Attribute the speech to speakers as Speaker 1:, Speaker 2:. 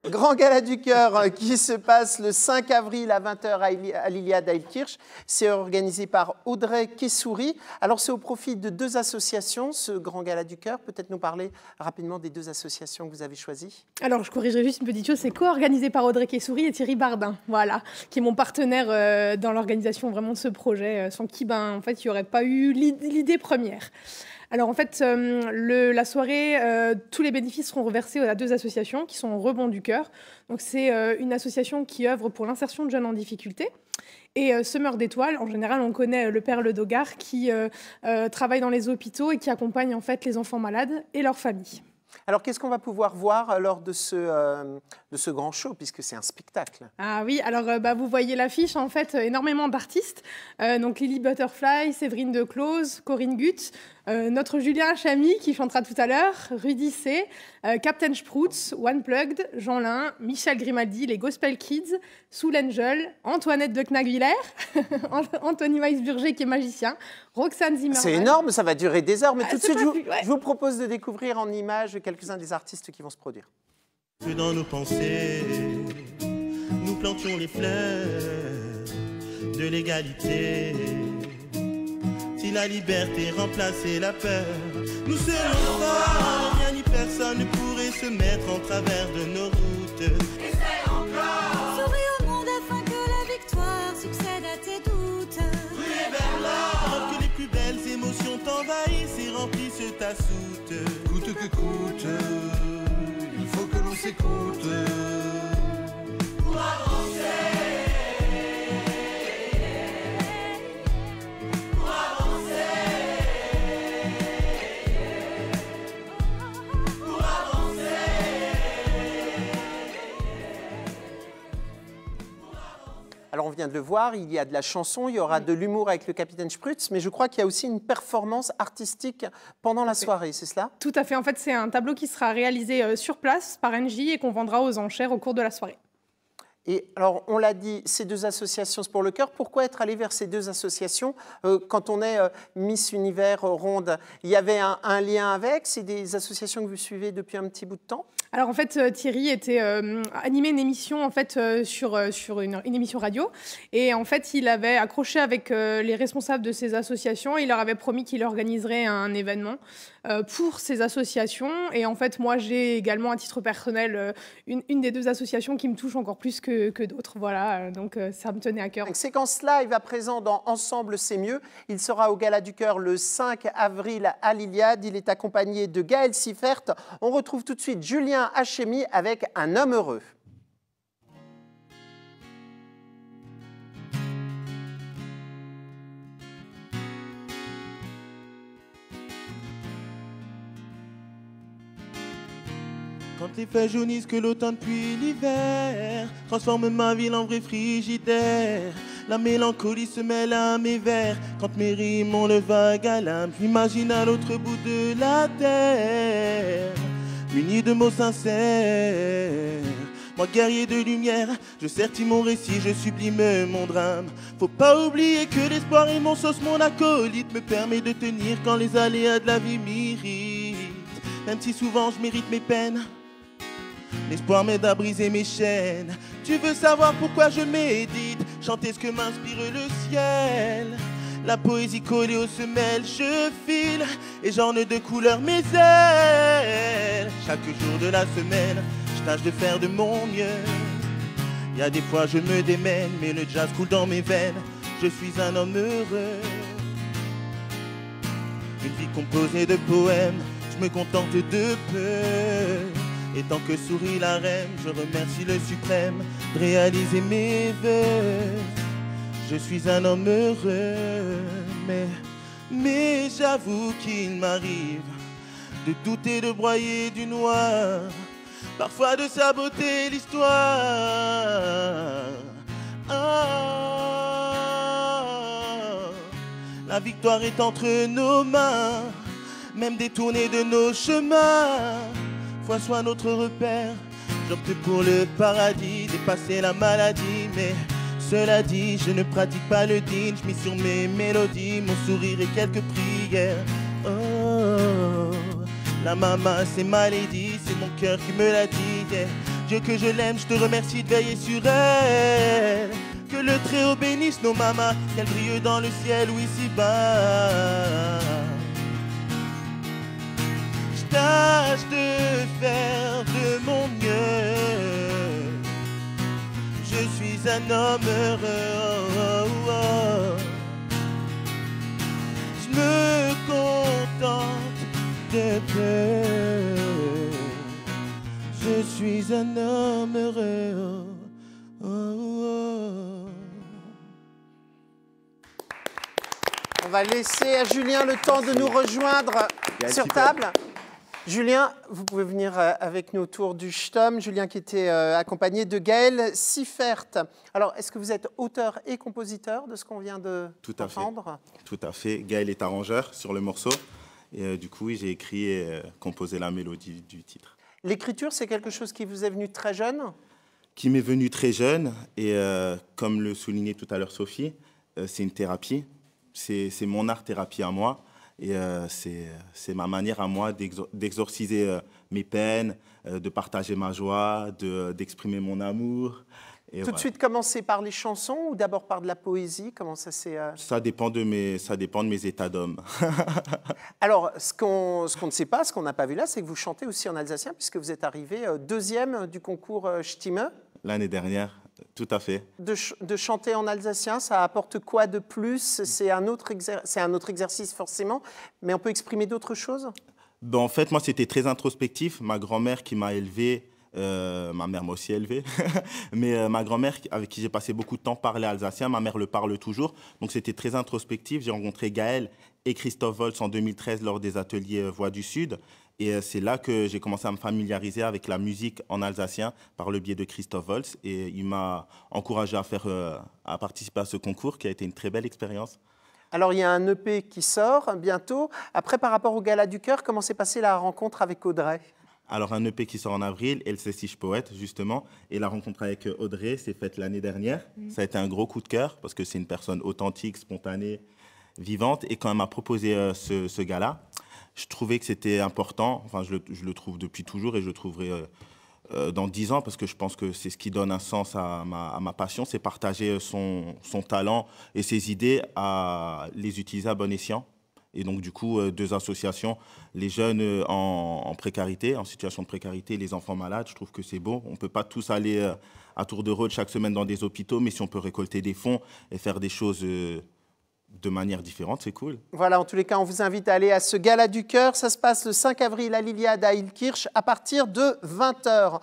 Speaker 1: Grand Gala du Cœur qui se passe le 5 avril à 20 h à l'Iliade à Ilkirch. C'est organisé par Audrey Kessoury. Alors, c'est au profit de deux associations, ce Grand Gala du Cœur. Peut-être nous parler rapidement des deux associations que vous avez choisies.
Speaker 2: Alors, je corrigerai juste une petite chose. C'est co-organisé par Audrey Kessoury et Thierry Bardin, voilà, qui est mon partenaire dans l'organisation vraiment de ce projet, sans qui, en fait, il n'y aurait pas eu l'idée première. Alors en fait, la soirée, tous les bénéfices seront reversés à deux associations qui sont Rebond du Cœur. Donc c'est une association qui œuvre pour l'insertion de jeunes en difficulté. Et Semeur d'étoiles, en général, on connaît le père Le Dogard qui travaille dans les hôpitaux et qui accompagne en fait les enfants malades et leurs familles.
Speaker 1: Alors, qu'est-ce qu'on va pouvoir voir lors de ce grand show, puisque c'est un spectacle?
Speaker 2: Ah oui, alors vous voyez l'affiche, en fait, énormément d'artistes. Donc Lily Butterfly, Séverine Declose, Corinne Gutt, notre Julien Chamy qui chantera tout à l'heure, Rudy C, Captain Sproutz, One Plugged, Jean Lin, Michel Grimaldi, les Gospel Kids, Soul Angel, Antoinette de Knagwiller, Anthony Weisburger qui est magicien, Roxane Zimmermann.
Speaker 1: C'est énorme, ça va durer des heures, mais tout de suite, je vous propose de découvrir en images quelques-uns des artistes qui vont se produire.
Speaker 3: Que dans nos pensées, nous plantions les fleurs de l'égalité. Si la liberté remplaçait la peur, nous serions forts, rien ni personne ne pourrait se mettre en travers de nos routes.
Speaker 4: Essaye encore. Souris au monde afin que la victoire succède à tes doutes.
Speaker 3: Ruée vers l'or, que les plus belles émotions t'envahissent et remplissent ta soute. Coûte que coûte, il faut que l'on s'écoute pour avancer.
Speaker 1: Alors, on vient de le voir, il y a de la chanson, il y aura de l'humour avec le Capitaine Sprutz, mais je crois qu'il y a aussi une performance artistique pendant la soirée, c'est cela?
Speaker 2: Tout à fait. En fait, c'est un tableau qui sera réalisé sur place par NJ et qu'on vendra aux enchères au cours de la soirée.
Speaker 1: Et alors, on l'a dit, ces deux associations, c'est pour le cœur. Pourquoi être allé vers ces deux associations quand on est Miss Univers Ronde? Il y avait un lien avec? C'est des associations que vous suivez depuis un petit bout de temps?
Speaker 2: Alors en fait, Thierry animait une émission en fait sur une émission radio et en fait il avait accroché avec les responsables de ces associations et il leur avait promis qu'il organiserait un événement pour ces associations et en fait moi j'ai également à titre personnel une des deux associations qui me touche encore plus que d'autres, voilà, donc ça me tenait à cœur.
Speaker 1: Une séquence live à présent dans Ensemble c'est mieux. Il sera au Gala du Cœur le 5 avril à l'Iliade. Il est accompagné de Gaël Siffert. On retrouve tout de suite Julien Hachemi avec Un homme heureux.
Speaker 3: Quand les feuilles jaunissent que l'automne puis l'hiver transforme ma ville en vrai frigidaire. La mélancolie se mêle à mes vers quand mes rimes ont le vague à l'âme. J'imagine à l'autre bout de la terre, muni de mots sincères. Moi guerrier de lumière, je sertis mon récit, je sublime mon drame. Faut pas oublier que l'espoir est mon sauce, mon acolyte me permet de tenir quand les aléas de la vie m'irritent. Même si souvent je mérite mes peines, l'espoir m'aide à briser mes chaînes. Tu veux savoir pourquoi je médite, chanter ce que m'inspire le ciel. La poésie collée aux semelles, je file et j'orne de couleurs mes ailes. Chaque jour de la semaine, je tâche de faire de mon mieux. Y a des fois je me démène, mais le jazz coule dans mes veines. Je suis un homme heureux. Une vie composée de poèmes, je me contente de peu. Et tant que sourit la reine, je remercie le suprême de réaliser mes vœux. Je suis un homme heureux, mais j'avoue qu'il m'arrive de douter, de broyer du noir, parfois de saboter l'histoire. La victoire est entre nos mains, même détournée de nos chemins. Foi soit notre repère, j'opte pour le paradis, dépasser la maladie. Mais cela dit, je ne pratique pas le din, je mis sur mes mélodies, mon sourire et quelques prières. Oh, la maman c'est ma lady, c'est mon cœur qui me l'a dit, yeah. Dieu que je l'aime, je te remercie de veiller sur elle. Que le Très-Haut bénisse nos mamas, qu'elles brillent dans le ciel ou ici-bas. Je tâche de faire de mon mieux. Je suis un homme heureux. Je me contente de peu. Je suis un homme heureux.
Speaker 1: On va laisser à Julien le temps de nous rejoindre sur table. Julien, vous pouvez venir avec nous autour du STOM. Julien qui était accompagné de Gaël Siffert. Alors, est-ce que vous êtes auteur et compositeur de ce qu'on vient d'entendre ?
Speaker 5: Tout à fait. Gaël est arrangeur sur le morceau. Et du coup, j'ai écrit et composé la mélodie du titre.
Speaker 1: L'écriture, c'est quelque chose qui vous est venu très jeune ?
Speaker 5: Qui m'est venu très jeune. Et comme le soulignait tout à l'heure Sophie, c'est une thérapie. C'est mon art-thérapie à moi. Et c'est ma manière à moi d'exorciser mes peines, de partager ma joie, d'exprimer mon amour. Et
Speaker 1: tout de suite commencer par les chansons ou d'abord par de la poésie? Comment ça s'est...
Speaker 5: Ça dépend de mes états d'homme.
Speaker 1: Alors, ce qu'on ne sait pas, ce qu'on n'a pas vu là, c'est que vous chantez aussi en alsacien puisque vous êtes arrivé deuxième du concours Stimme.
Speaker 5: L'année dernière, tout à fait.
Speaker 1: De chanter en alsacien, ça apporte quoi de plus? C'est un autre exercice forcément, mais on peut exprimer d'autres choses?
Speaker 5: Ben, en fait, moi, c'était très introspectif. Ma grand-mère qui m'a élevé, ma mère m'a aussi élevé, mais ma grand-mère avec qui j'ai passé beaucoup de temps parlait alsacien, ma mère le parle toujours, donc c'était très introspectif. J'ai rencontré Gaël et Christophe Volz en 2013 lors des ateliers Voix du Sud. Et c'est là que j'ai commencé à me familiariser avec la musique en alsacien par le biais de Christophe Volz. Et il m'a encouragé à participer à ce concours qui a été une très belle expérience.
Speaker 1: Alors, il y a un EP qui sort bientôt. Après, par rapport au Gala du Cœur, comment s'est passée la rencontre avec Audrey?
Speaker 5: Alors, un EP qui sort en avril, Elle sait si je poète, justement. Et la rencontre avec Audrey s'est faite l'année dernière. Ça a été un gros coup de cœur parce que c'est une personne authentique, spontanée, vivante. Et quand elle m'a proposé ce gala, je trouvais que c'était important, enfin je le trouve depuis toujours et je le trouverai dans 10 ans parce que je pense que c'est ce qui donne un sens à ma passion, c'est partager son talent et ses idées, à les utiliser à bon escient. Et donc du coup, 2 associations, les jeunes en précarité, en situation de précarité, et les enfants malades, je trouve que c'est beau. On ne peut pas tous aller à tour de rôle chaque semaine dans des hôpitaux, mais si on peut récolter des fonds et faire des choses... de manière différente, c'est cool.
Speaker 1: Voilà, en tous les cas, on vous invite à aller à ce Gala du Cœur. Ça se passe le 5 avril à l'Iliade à Ilkirch à partir de 20h.